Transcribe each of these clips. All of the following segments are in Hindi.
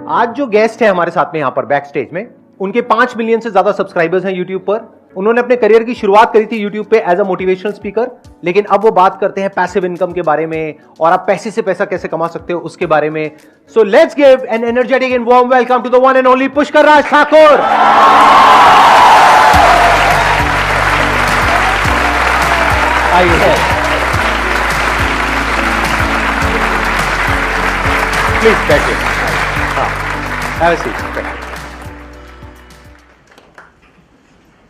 आज जो गेस्ट है हमारे साथ में यहां पर बैक स्टेज में, उनके 5 मिलियन से ज्यादा सब्सक्राइबर्स हैं यूट्यूब पर। उन्होंने अपने करियर की शुरुआत करी थी यूट्यूब पे एज अ मोटिवेशनल स्पीकर, लेकिन अब वो बात करते हैं पैसिव इनकम के बारे में और आप पैसे से पैसा कैसे कमा सकते हो उसके बारे में। So let's give an energetic and warm welcome to the one and only Pushkar Raj Thakur. आइए प्लीज बैठिए।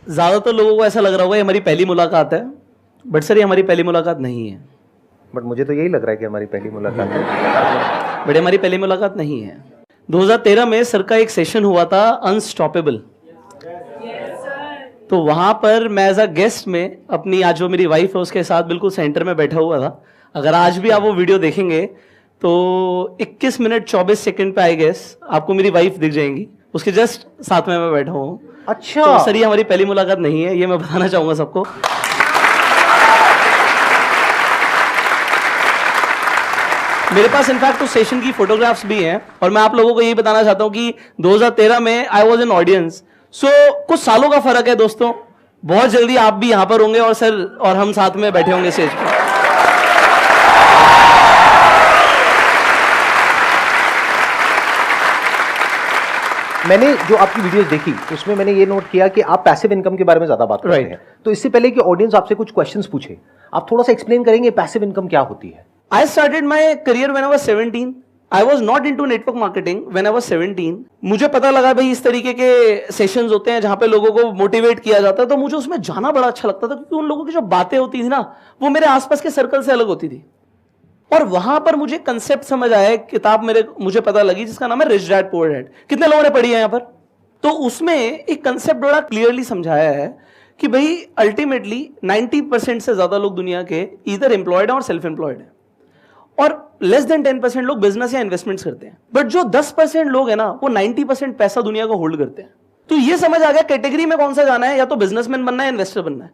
ज्यादातर लोगों को ऐसा लग रहा होगा ये हमारी पहली मुलाकात है, बट सर ये हमारी पहली मुलाकात नहीं है। बट मुझे तो यही लग रहा है कि हमारी पहली मुलाकात है। बट हमारी पहली मुलाकात नहीं है। 2013 में सर का एक सेशन हुआ था अनस्टॉपेबल, तो वहां पर मैं एज अ गेस्ट में अपनी, आज जो मेरी वाइफ है उसके साथ बिल्कुल सेंटर में बैठा हुआ था। अगर आज भी आप वो वीडियो देखेंगे तो 21 मिनट 24 सेकंड पे आई गेस आपको मेरी वाइफ दिख जाएंगी, उसके जस्ट साथ में मैं बैठा हूँ। अच्छा, तो सर ये हमारी पहली मुलाकात नहीं है, ये मैं बताना चाहूंगा सबको। मेरे पास इनफैक्ट उस सेशन की फोटोग्राफ्स भी हैं और मैं आप लोगों को यही बताना चाहता हूं कि 2013 में आई वाज एन ऑडियंस। सो कुछ सालों का फर्क है दोस्तों, बहुत जल्दी आप भी यहां पर होंगे और सर और हम साथ में बैठे होंगे स्टेज पर। मैंने जो आपकी वीडियोस देखी उसमें मैंने ये नोट किया कि आप पैसिव इनकम के बारे में ज्यादा बात करते हैं। तो इससे पहले कि ऑडियंस आपसे कुछ क्वेश्चंस पूछे, आप थोड़ा सा एक्सप्लेन करेंगे पैसिव इनकम क्या होती है? I started my career when I was 17. I was not into network marketing when I was 17. मुझे पता लगा भाई इस तरीके के सेशंस होते हैं जहां पे लोगों को मोटिवेट किया जाता है, तो मुझे उसमें जाना बड़ा अच्छा लगता था क्योंकि उन लोगों की जो बातें होती थी ना वो मेरे आसपास के सर्कल से अलग होती थी। और वहां पर मुझे कंसेप्ट समझ आया, किताब मुझे पता लगी जिसका नाम है रिच डैड पुअर डैड। कितने लोगों ने पढ़ी है यहाँ पर? तो उसमें एक कंसेप्ट बड़ा क्लियरली समझाया है कि भाई अल्टीमेटली 90% से ज्यादा लोग दुनिया के इधर एम्प्लॉयड हैं और सेल्फ एम्प्लॉयड हैं, और लेस देन 10% लोग बिजनेस या इन्वेस्टमेंट्स करते हैं। बट जो 10% लोग हैं ना वो 90% पैसा दुनिया को होल्ड करते हैं। तो ये समझ आ गया कैटेगरी में कौन सा जाना है, या तो बिजनेसमैन बनना है, इन्वेस्टर बनना है।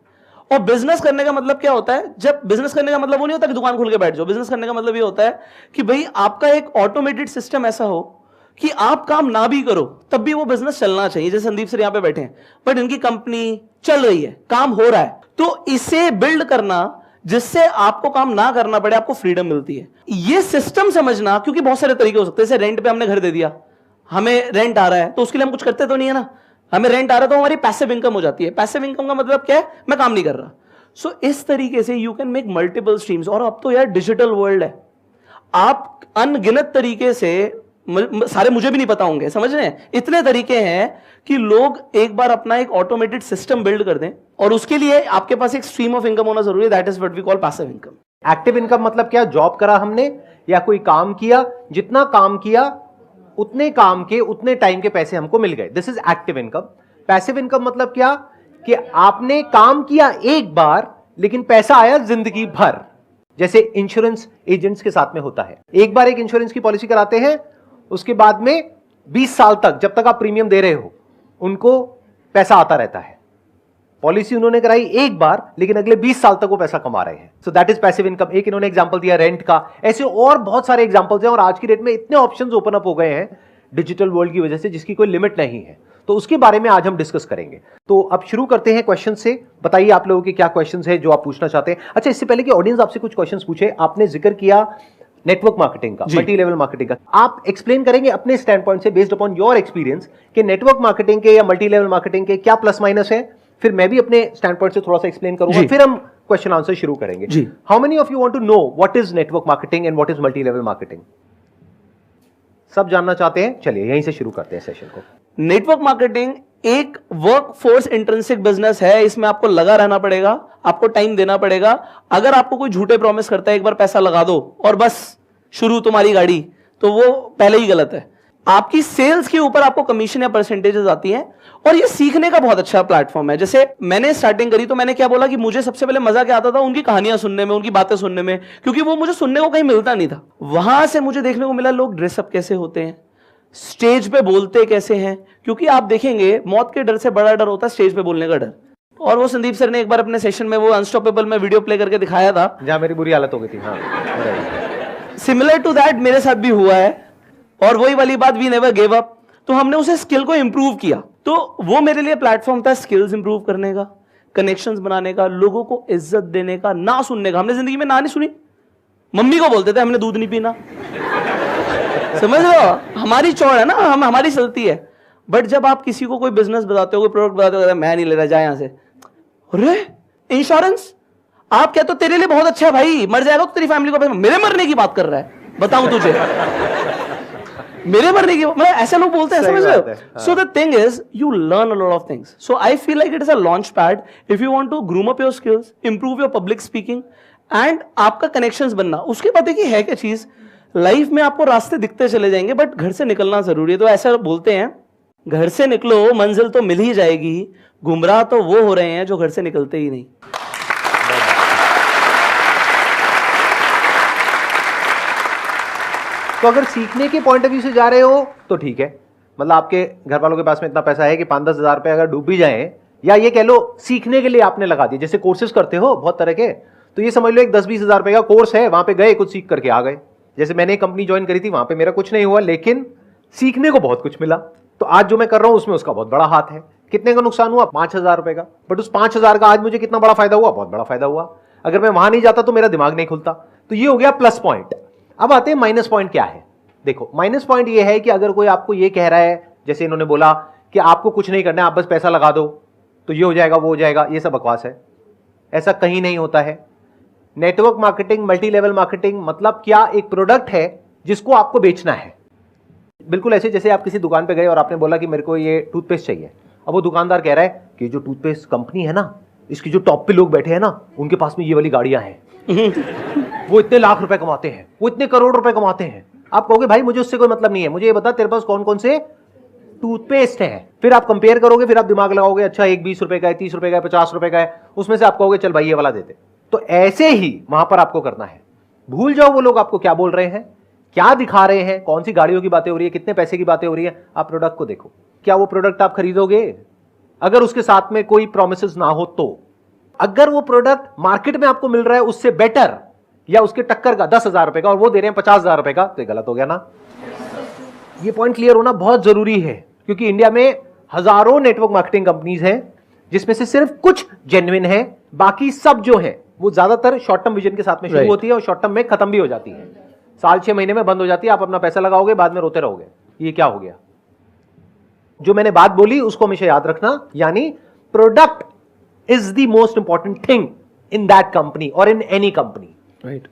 और बिजनेस करने का मतलब क्या होता है? जब बिजनेस करने का मतलब वो नहीं होता कि दुकान खोल के बैठ जाओ। बिजनेस करने का मतलब ये होता है कि भाई आपका एक ऑटोमेटेड सिस्टम ऐसा हो कि आप काम ना भी करो तब भी वो बिजनेस चलना चाहिए। जैसे संदीप सर यहां पे बैठे हैं, बट इनकी कंपनी चल रही है, काम हो रहा है, तो इसे बिल्ड करना जिससे आपको काम ना करना पड़े, आपको फ्रीडम मिलती है। ये सिस्टम समझना, क्योंकि बहुत सारे तरीके हो सकते हैं। जैसे रेंट पे हमने घर दे दिया, हमें रेंट आ रहा है, तो उसके लिए हम कुछ करते तो नहीं है ना, हमें रेंट आ रहा है तो हमारी पैसिव इनकम हो जाती है। पैसिव इनकम का मतलब क्या है? मैं काम नहीं कर रहा। सो इस तरीके से you can make multiple streams. और अब तो यार डिजिटल वर्ल्ड है, आप अनगिनत तरीके से, सारे मुझे भी नहीं पता होंगे, समझ रहे हैं, इतने तरीके हैं कि लोग एक बार अपना एक ऑटोमेटेड सिस्टम बिल्ड कर दें, और उसके लिए आपके पास एक स्ट्रीम ऑफ इनकम होना जरूरी है। That is what we call passive income. Active income मतलब क्या? जॉब करा हमने या कोई काम किया, जितना काम किया उतने काम के उतने टाइम के पैसे हमको मिल गए, this is active income. Passive income मतलब क्या? कि आपने काम किया एक बार लेकिन पैसा आया जिंदगी भर। जैसे इंश्योरेंस एजेंट्स के साथ में होता है, एक बार एक इंश्योरेंस की पॉलिसी कराते हैं, उसके बाद में 20 साल तक जब तक आप प्रीमियम दे रहे हो उनको पैसा आता रहता है। पॉलिसी उन्होंने कराई एक बार लेकिन अगले 20 साल तक वो पैसा कमा रहे हैं। So that is passive income. एक इन्होंने एग्जांपल दिया रेंट का, ऐसे और बहुत सारे एग्जांपल्स हैं। और आज की डेट में इतने ऑप्शंस ओपन अप हो गए हैं डिजिटल वर्ल्ड की वजह से जिसकी कोई लिमिट नहीं है। तो उसके बारे में आज हम डिस्कस करेंगे। तो अब शुरू करते हैं क्वेश्चन से। बताइए आप लोगों के क्या क्वेश्चंस हैं जो आप पूछना चाहते हैं। अच्छा, इससे पहले कि ऑडियंस आपसे कुछ क्वेश्चंस पूछे, आपने जिक्र किया नेटवर्क मार्केटिंग का, मल्टी लेवल मार्केटिंग का। आप एक्सप्लेन करेंगे अपने स्टैंड पॉइंट से, बेस्ड अपॉन योर एक्सपीरियंस, कि नेटवर्क मार्केटिंग के या मल्टी लेवल मार्केटिंग के क्या प्लस माइनस है। फिर मैं भी अपने स्टैंड पॉइंट से थोड़ा सा एक्सप्लेन करूंगा, फिर हम क्वेश्चन आंसर शुरू करेंगे। How many of you want to know what is network marketing and what is multi level marketing? सब जानना चाहते हैं? चलिए यहीं से शुरू करते हैं सेशन को। नेटवर्क मार्केटिंग एक वर्क फोर्स इंट्रिंसिक बिजनेस है। इसमें आपको लगा रहना पड़ेगा, आपको टाइम देना पड़ेगा। अगर आपको कोई झूठे प्रॉमिस करता है एक बार पैसा लगा दो और बस शुरू तुम्हारी गाड़ी, तो वो पहले ही गलत है। आपकी सेल्स के ऊपर आपको कमीशन या परसेंटेजेस आती हैं, और ये सीखने का बहुत अच्छा प्लेटफॉर्म है। जैसे मैंने स्टार्टिंग करी तो मैंने क्या बोला कि मुझे सबसे पहले मजा क्या आता था? उनकी कहानियां सुनने में, उनकी बातें सुनने में, क्योंकि वो मुझे सुनने को कहीं मिलता नहीं था। वहां से मुझे देखने को मिला लोग ड्रेसअप कैसे होते हैं, स्टेज पे बोलते कैसे हैं, क्योंकि आप देखेंगे मौत के डर से बड़ा डर होता है स्टेज पे बोलने का डर। और वो संदीप सर ने एक बार अपने सेशन में वो अनस्टॉपेबल में वीडियो प्ले करके दिखाया था, जहां मेरी बुरी हालत हो गई थी। हाँ, सिमिलर टू दैट मेरे साथ भी हुआ है। और वही वाली बात, वी नेवर गिव अप। तो हमने उसे स्किल को इंप्रूव किया। तो वो मेरे लिए प्लेटफॉर्म था स्किल्स इंप्रूव करने का, कनेक्शंस बनाने का, लोगों को इज्जत देने का, ना सुनने का। हमने जिंदगी में ना नहीं सुनी। मम्मी को बोलते थे हमने दूध नहीं पीना, समझ लो, हमारी चौड़ है ना, हमारी चलती है। बट जब आप किसी को कोई बिजनेस बताते हो, कोई प्रोडक्ट बताते हो, मैं नहीं ले रहा, जाए यहां से। अरे इंश्योरेंस, आप कहते हो तेरे लिए बहुत अच्छा है भाई, मर जाएगा तो तेरी फैमिली को, मेरे मरने की बात कर रहा है, बताऊं तुझे। मेरे मरने की, मतलब ऐसे लोग बोलते हैं, समझ रहे हो। So the thing is you learn a lot of things. So I feel like it is a launch pad if you want to groom up your skills, improve your public speaking and आपका कनेक्शंस बनना। उसके बाद देखिए है क्या चीज, लाइफ में आपको रास्ते दिखते चले जाएंगे, बट घर से निकलना जरूरी है। तो ऐसा बोलते हैं, घर से निकलो मंजिल तो मिल ही जाएगी, गुमराह तो वो हो रहे हैं जो घर से निकलते ही नहीं। तो अगर सीखने के पॉइंट ऑफ व्यू से जा रहे हो तो ठीक है, मतलब आपके घर वालों के पास में इतना पैसा है कि 5-10 हज़ार रुपए अगर डूब भी जाए, या ये कह लो सीखने के लिए आपने लगा दिया, जैसे कोर्सेज करते हो बहुत तरह के, तो ये समझ लो एक 10-20 हज़ार रुपए का कोर्स है, वहां पे गए, कुछ सीख करके आ गए। जैसे मैंने एक कंपनी ज्वाइन करी थी, वहां पे मेरा कुछ नहीं हुआ, लेकिन सीखने को बहुत कुछ मिला। तो आज जो मैं कर रहा हूं उसमें उसका बहुत बड़ा हाथ है। कितने का नुकसान हुआ? 5,000 रुपए का, बट उस 5,000 का आज मुझे कितना बड़ा फायदा हुआ? बहुत बड़ा फायदा हुआ। अगर मैं वहां नहीं जाता तो मेरा दिमाग नहीं खुलता। तो ये हो गया प्लस पॉइंट। अब आते हैं माइनस पॉइंट क्या है। देखो माइनस पॉइंट ये है कि अगर कोई आपको ये कह रहा है, जैसे इन्होंने बोला कि आपको कुछ नहीं करना है, आप बस पैसा लगा दो तो ये हो जाएगा, वो हो जाएगा, ये सब बकवास है। ऐसा कहीं नहीं होता है। Network marketing, multi level marketing मतलब क्या? एक प्रोडक्ट है जिसको आपको बेचना है। बिल्कुल ऐसे जैसे आप किसी दुकान पे गए और आपने बोला कि मेरे को ये टूथपेस्ट चाहिए। अब वो दुकानदार कह रहा है कि जो टूथपेस्ट कंपनी है ना, इसकी जो टॉप पे लोग बैठे हैं ना, उनके पास में ये वाली गाड़ियां हैं वो इतने लाख रुपए कमाते हैं, वो इतने करोड़ रुपए कमाते हैं। आप कहोगे भाई मुझे उससे कोई मतलब नहीं है, मुझे ये बता तेरे पास कौन कौन से टूथपेस्ट है। फिर आप कंपेयर करोगे, फिर आप दिमाग लगाओगे, अच्छा एक 20 रुपए का है, 30 रुपए का है, 50 रुपए का है, उसमें से आप कहोगे चल भाई ये वाला देते। तो ऐसे ही वहां पर आपको करना है। भूल जाओ वो लोग आपको क्या बोल रहे हैं, क्या दिखा रहे हैं, कौन सी गाड़ियों की बातें हो रही है, कितने पैसे की बातें हो रही है। आप प्रोडक्ट को देखो, क्या वो प्रोडक्ट आप खरीदोगे? अगर उसके साथ में कोई प्रोमिसेस ना हो तो। अगर वो प्रोडक्ट मार्केट में आपको मिल रहा है उससे बेटर या उसके टक्कर का 10,000 रुपए का और वो दे रहे हैं 50,000 रुपए का, तो ये गलत हो गया ना। ये पॉइंट क्लियर होना बहुत जरूरी है, क्योंकि इंडिया में हजारों नेटवर्क मार्केटिंग कंपनीज हैं जिसमें से सिर्फ कुछ जेन्युइन है, बाकी सब जो है वो ज्यादातर शॉर्ट टर्म विजन के साथ में शुरू होती है और शॉर्ट टर्म में खत्म भी हो जाती है। साल 6 महीने में बंद हो जाती है। आप अपना पैसा लगाओगे, बाद में रोते रहोगे ये क्या हो गया। जो मैंने बात बोली उसको हमेशा याद रखना, यानी product is the most important thing in that company और इन एनी कंपनी। राइट।